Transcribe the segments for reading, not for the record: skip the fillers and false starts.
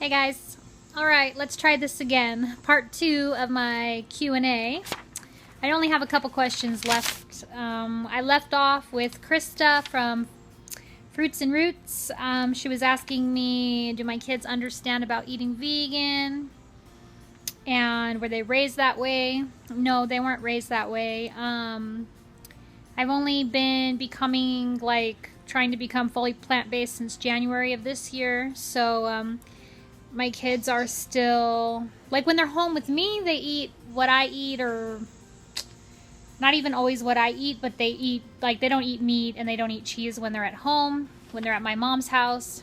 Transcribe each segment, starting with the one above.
Hey guys. Alright, let's try this again. Part 2 of my Q&A. I only have a couple questions left. I left off with Krista from Fruits and Roots. She was asking me, do my kids understand about eating vegan? And were they raised that way? No, they weren't raised that way. I've only been trying to become fully plant-based since January of this year. So, my kids are still, when they're home with me, they eat what I eat, or not even always what I eat, but they eat, they don't eat meat and they don't eat cheese when they're at home. When they're at my mom's house,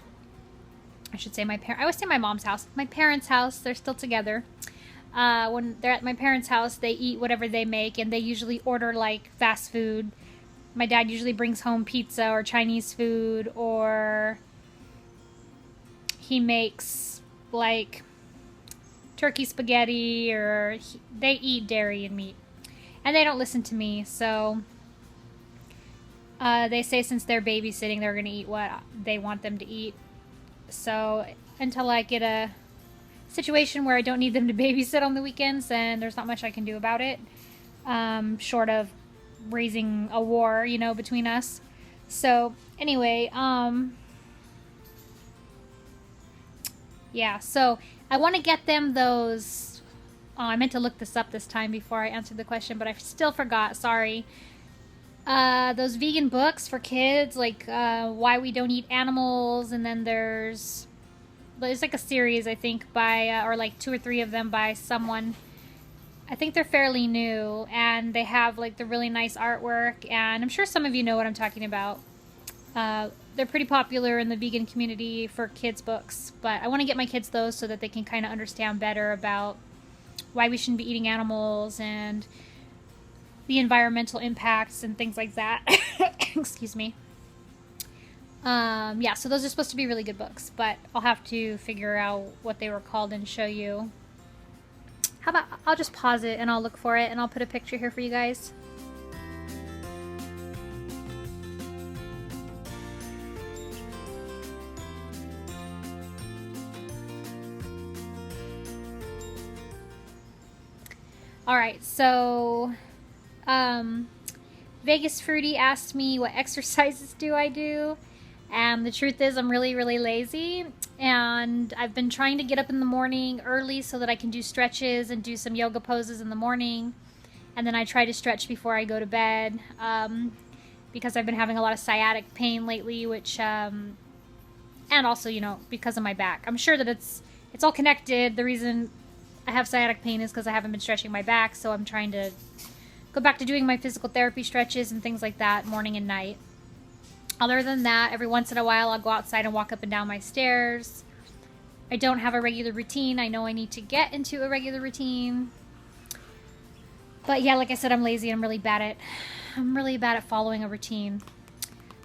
I should say I always say my mom's house. My parents' house, they're still together. When they're at my parents' house, they eat whatever they make, and they usually order, fast food. My dad usually brings home pizza or Chinese food, or he makes, turkey spaghetti, or they eat dairy and meat. And they don't listen to me, so they say since they're babysitting, they're going to eat what they want them to eat. So until I get a situation where I don't need them to babysit on the weekends, then there's not much I can do about it, short of raising a war, between us. So anyway, yeah, so I want to get them those. Oh, I meant to look this up this time before I answered the question, but I still forgot. Sorry. Those vegan books for kids, Why We Don't Eat Animals, and then there's a series, I think, by, or 2 or 3 of them by someone. I think they're fairly new, and they have, the really nice artwork, and I'm sure some of you know what I'm talking about. They're pretty popular in the vegan community for kids' books, but I want to get my kids those so that they can kind of understand better about why we shouldn't be eating animals and the environmental impacts and things like that. Excuse me. Yeah, so those are supposed to be really good books, but I'll have to figure out what they were called and show you. How about I'll just pause it and I'll look for it, and I'll put a picture here for you guys. Alright, so Vegas Fruity asked me what exercises do I do, and the truth is I'm really, really lazy, and I've been trying to get up in the morning early so that I can do stretches and do some yoga poses in the morning, and then I try to stretch before I go to bed, because I've been having a lot of sciatic pain lately, which, and also, because of my back. I'm sure that it's all connected. The reason I have sciatic pain is because I haven't been stretching my back, so I'm trying to go back to doing my physical therapy stretches and things like that morning and night. Other than that, every once in a while I'll go outside and walk up and down my stairs. I don't have a regular routine. I know I need to get into a regular routine. But yeah, like I said, I'm lazy and I'm really bad at following a routine.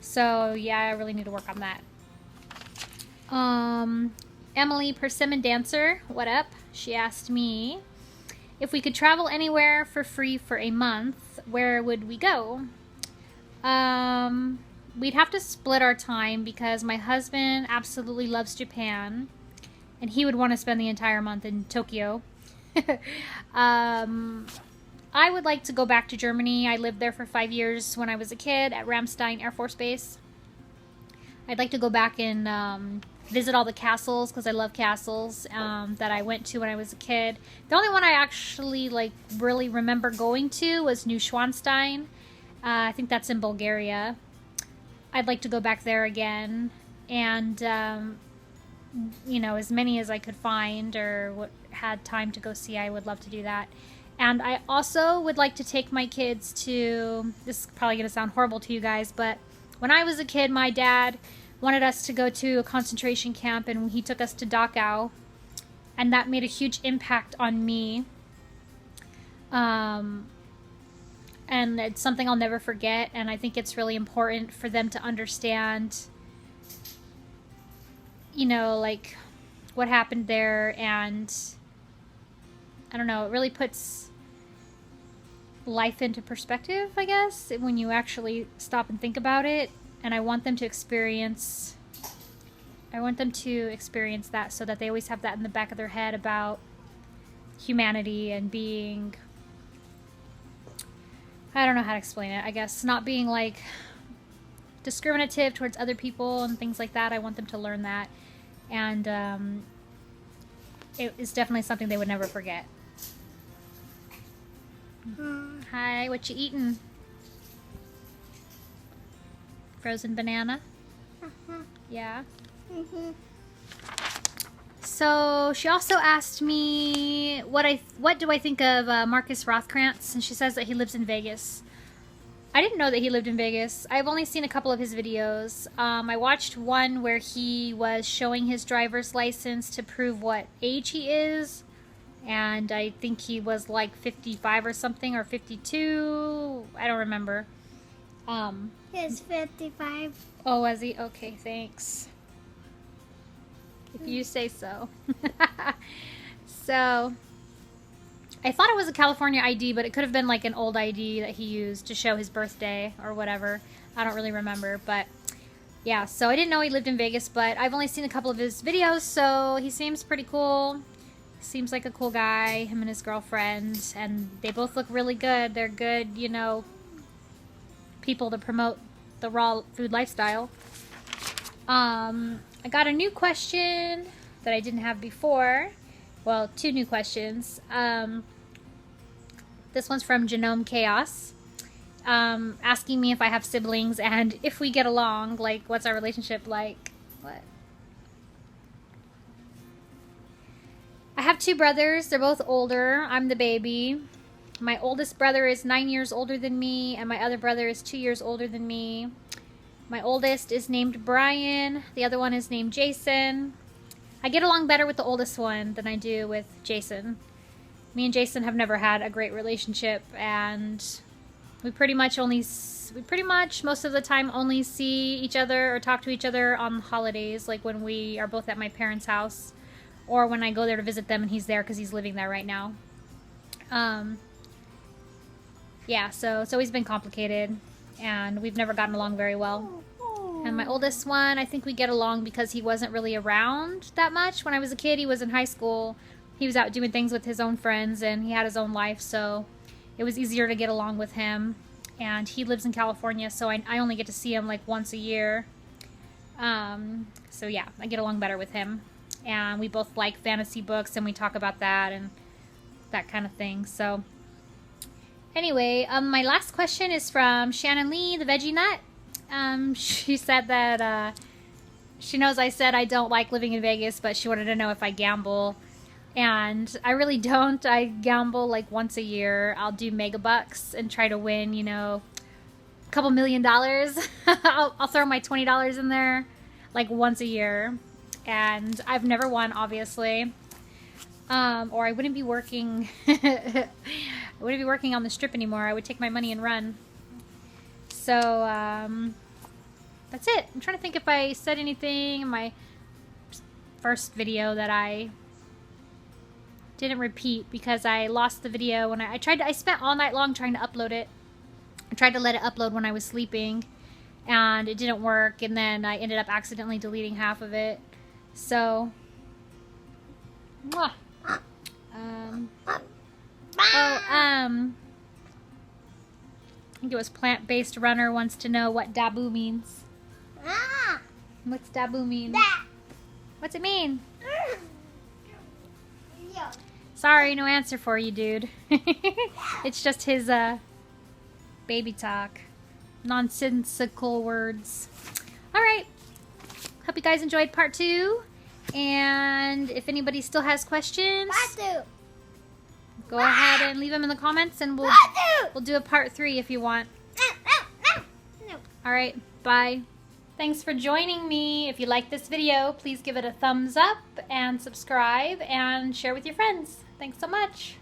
So yeah, I really need to work on that. Emily Persimmon Dancer, what up? She asked me, if we could travel anywhere for free for a month, where would we go? We'd have to split our time because my husband absolutely loves Japan, and he would want to spend the entire month in Tokyo. I would like to go back to Germany. I lived there for 5 years when I was a kid at Ramstein Air Force Base. I'd like to go back and visit all the castles, because I love castles, that I went to when I was a kid. The only one I actually really remember going to was Neuschwanstein. I think that's in Bulgaria. I'd like to go back there again, and as many as I could find or had time to go see, I would love to do that. And I also would like to take my kids to, this is probably going to sound horrible to you guys, but when I was a kid, my dad wanted us to go to a concentration camp, and he took us to Dachau, and that made a huge impact on me. And it's something I'll never forget, and I think it's really important for them to understand, what happened there, and I don't know, it really puts life into perspective, I guess, when you actually stop and think about it. And I want them to experience I want them to experience that so that they always have that in the back of their head about humanity and being, I don't know how to explain it, I guess not being like discriminative towards other people and things like that. I want them to learn that, and it is definitely something they would never forget. Hi, what you eating? Frozen banana? Yeah. So she also asked me what do I think of Marcus Rothkrantz, and she says that he lives in Vegas. I didn't know that he lived in Vegas. I've only seen a couple of his videos. I watched one where he was showing his driver's license to prove what age he is, and I think he was like 55 or something, or 52. I don't remember. He's 55. Oh, was he? Okay, thanks. If you say so. So, I thought it was a California ID, but it could have been like an old ID that he used to show his birthday or whatever. I don't really remember, but yeah, so I didn't know he lived in Vegas, but I've only seen a couple of his videos, so he seems pretty cool. Seems like a cool guy, him and his girlfriend, and they both look really good. They're good, you know, people to promote the raw food lifestyle. I got a new question that I didn't have before. Well, two new questions. This one's from Genome Chaos, asking me if I have siblings and if we get along, like what's our relationship like. What? I have two brothers. They're both older. I'm the baby. My oldest brother is 9 years older than me, and my other brother is 2 years older than me. My oldest is named Brian. The other one is named Jason. I get along better with the oldest one than I do with Jason. Me and Jason have never had a great relationship, and we pretty much most of the time only see each other or talk to each other on holidays, like when we are both at my parents' house, or when I go there to visit them and he's there because he's living there right now. Yeah, so it's always been complicated, and we've never gotten along very well. And my oldest one, I think we get along because he wasn't really around that much. When I was a kid, he was in high school. He was out doing things with his own friends, and he had his own life, so it was easier to get along with him. And he lives in California, so I only get to see him like once a year. So yeah, I get along better with him. And we both like fantasy books, and we talk about that and that kind of thing. So anyway, my last question is from Shannon Lee, the Veggie Nut. She said that she knows I said I don't like living in Vegas, but she wanted to know if I gamble. And I really don't. I gamble like once a year. I'll do mega bucks and try to win, you know, a couple $1 million. I'll throw my $20 in there like once a year. And I've never won, obviously. Or I wouldn't be working. I wouldn't be working on the strip anymore. I would take my money and run. So, that's it. I'm trying to think if I said anything in my first video that I didn't repeat because I lost the video when I spent all night long trying to upload it. I tried to let it upload when I was sleeping, and it didn't work, and then I ended up accidentally deleting half of it. So, I think it was Plant-Based Runner wants to know what Dabu means. What's Dabu mean? What's it mean? Sorry, no answer for you, dude. It's just his baby talk. Nonsensical words. Alright. Hope you guys enjoyed part 2. And if anybody still has questions, go ahead and leave them in the comments, and we'll do a part 3 if you want. Alright, bye. Thanks for joining me. If you like this video, please give it a thumbs up and subscribe and share with your friends. Thanks so much.